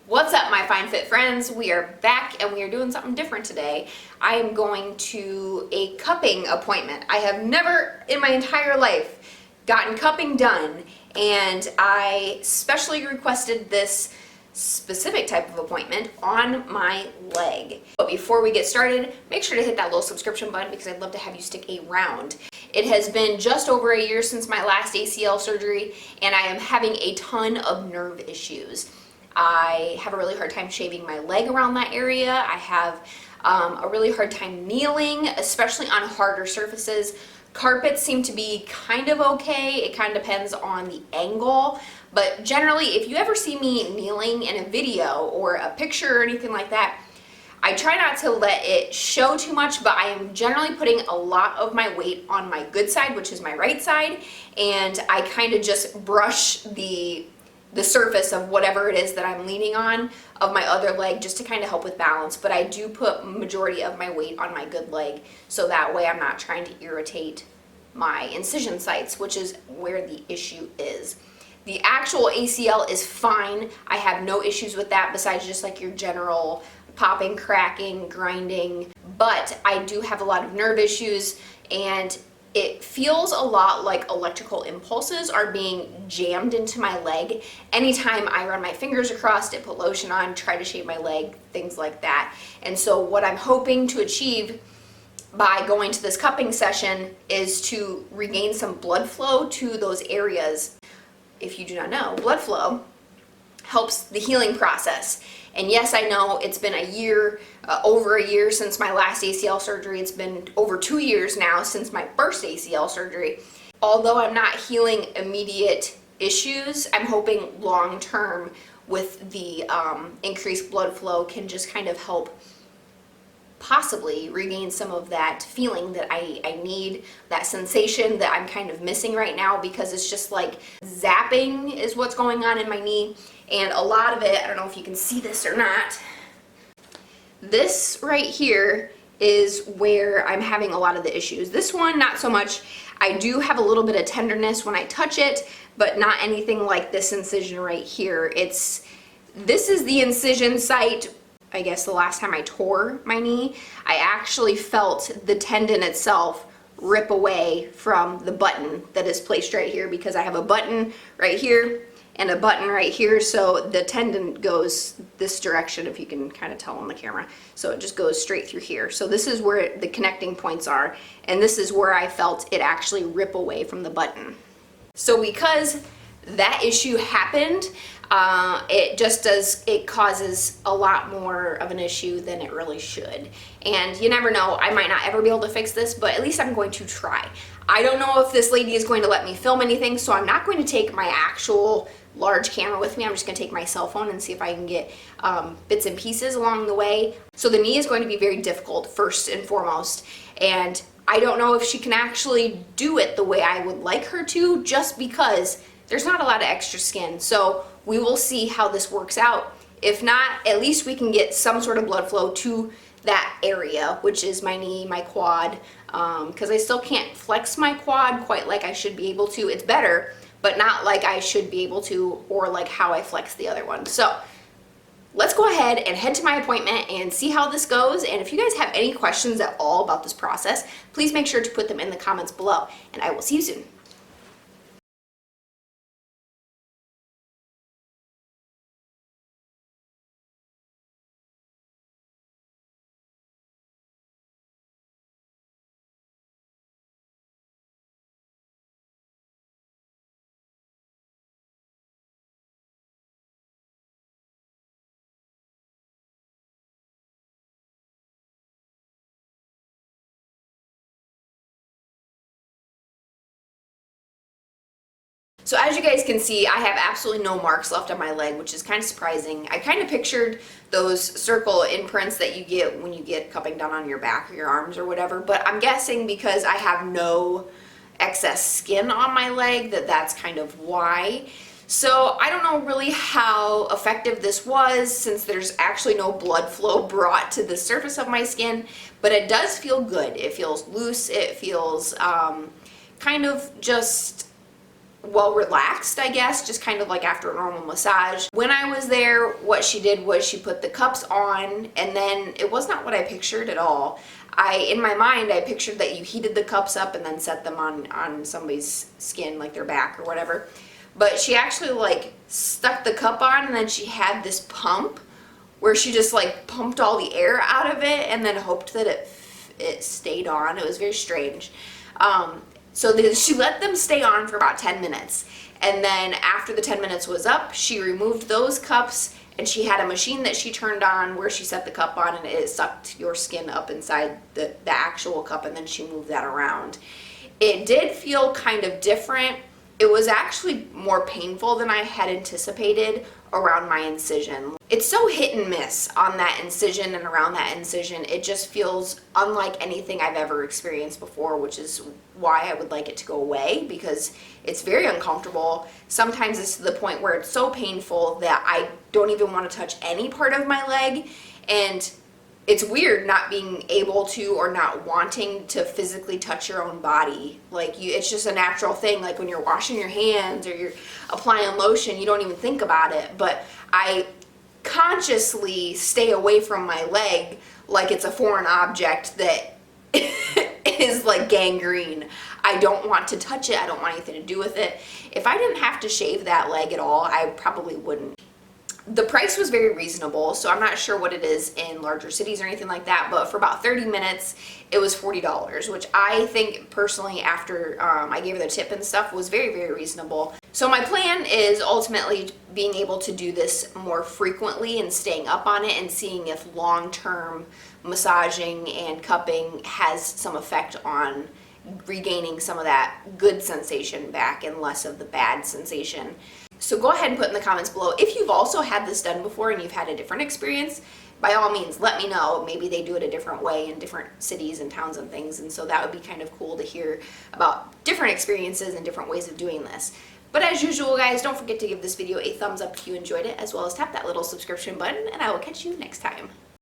What's up, my fine fit friends? We are back and we are doing something different today. I am going to a cupping appointment. I have never in my entire life gotten cupping done, and I specially requested this specific type of appointment on my leg. But before we get started, make sure to hit that little subscription button because I'd love to have you stick around. It has been just over a year since my last ACL surgery, and I am having a ton of nerve issues. I have a really hard time shaving my leg around that area. I have a really hard time kneeling, especially on harder surfaces. Carpets seem to be kind of okay. It kind of depends on the angle. But generally, if you ever see me kneeling in a video or a picture or anything like that, I try not to let it show too much, but I am generally putting a lot of my weight on my good side, which is my right side, and I kind of just brush the surface of whatever it is that I'm leaning on of my other leg just to kind of help with balance. But I do put majority of my weight on my good leg, so that way I'm not trying to irritate my incision sites, which is where the issue is. The actual ACL is fine. I have no issues with that besides just like your general popping, cracking, grinding, but I do have a lot of nerve issues, and it feels a lot like electrical impulses are being jammed into my leg anytime I run my fingers across it, put lotion on, try to shave my leg, things like that. And so what I'm hoping to achieve by going to this cupping session is to regain some blood flow to those areas. If you do not know, blood flow helps the healing process. And yes, I know it's been a year, over a year since my last ACL surgery. It's been over 2 years now since my first ACL surgery. Although I'm not healing immediate issues, I'm hoping long term with the increased blood flow can just kind of help possibly regain some of that feeling that I need, that sensation that I'm kind of missing right now, because it's just like zapping is what's going on in my knee. And a lot of it, I don't know if you can see this or not, this right here is where I'm having a lot of the issues. This one, not so much. I do have a little bit of tenderness when I touch it, but not anything like this incision right here. This is the incision site. I guess the last time I tore my knee, I actually felt the tendon itself rip away from the button that is placed right here, because I have a button right here and a button right here, so the tendon goes this direction, if you can kind of tell on the camera. So it just goes straight through here. So this is where the connecting points are, and this is where I felt it actually rip away from the So because that issue happened, it causes a lot more of an issue than it really should. And you never know, I might not ever be able to fix this, but at least I'm going to try. I don't know if this lady is going to let me film anything, so I'm not going to take my actual large camera with me. I'm just going to take my cell phone and see if I can get bits and pieces along the way. So the knee is going to be very difficult first and foremost, and I don't know if she can actually do it the way I would like her to, just because there's not a lot of extra skin. So we will see how this works out. If not, at least we can get some sort of blood flow to that area, which is my knee, my quad, because I still can't flex my quad quite like I should be able to. It's better, but not like I should be able to, or like how I flex the other one. So let's go ahead and head to my appointment and see how this goes. And if you guys have any questions at all about this process, please make sure to put them in the comments below, and I will see you soon. So as you guys can see, I have absolutely no marks left on my leg, which is kind of surprising. I kind of pictured those circle imprints that you get when you get cupping done on your back or your arms or whatever, but I'm guessing because I have no excess skin on my leg that's kind of why. So I don't know really how effective this was, since there's actually no blood flow brought to the surface of my skin, but it does feel good. It feels loose. It feels kind of just well relaxed, I guess, just kind of like after a normal massage. When I was there, what she did was she put the cups on, and then it was not what I pictured at all. In my mind, I pictured that you heated the cups up and then set them on somebody's skin, like their back or whatever. But she actually like stuck the cup on, and then she had this pump where she just like pumped all the air out of it and then hoped that it stayed on. It was very strange. So she let them stay on for about 10 minutes. And then after the 10 minutes was up, she removed those cups, and she had a machine that she turned on where she set the cup on, and it sucked your skin up inside the actual cup, and then she moved that around. It did feel kind of different. It was actually more painful than I had anticipated around my incision. It's so hit and miss on that incision and around that incision. It just feels unlike anything I've ever experienced before, which is why I would like it to go away, because it's very uncomfortable. Sometimes it's to the point where it's so painful that I don't even want to touch any part of my leg, and it's weird not being able to or not wanting to physically touch your own body. Like it's just a natural thing. Like when you're washing your hands or you're applying lotion, you don't even think about it. But I consciously stay away from my leg like it's a foreign object that is like gangrene. I don't want to touch it. I don't want anything to do with it. If I didn't have to shave that leg at all, I probably wouldn't. The price was very reasonable, so I'm not sure what it is in larger cities or anything like that, but for about 30 minutes, it was $40, which I think personally, after I gave her the tip and stuff, was very, very reasonable. So my plan is ultimately being able to do this more frequently and staying up on it and seeing if long-term massaging and cupping has some effect on regaining some of that good sensation back and less of the bad sensation. So go ahead and put in the comments below if you've also had this done before and you've had a different experience. By all means, let me know. Maybe they do it a different way in different cities and towns and things, and so that would be kind of cool to hear about different experiences and different ways of doing this. But as usual, guys, don't forget to give this video a thumbs up if you enjoyed it, as well as tap that little subscription button, and I will catch you next time.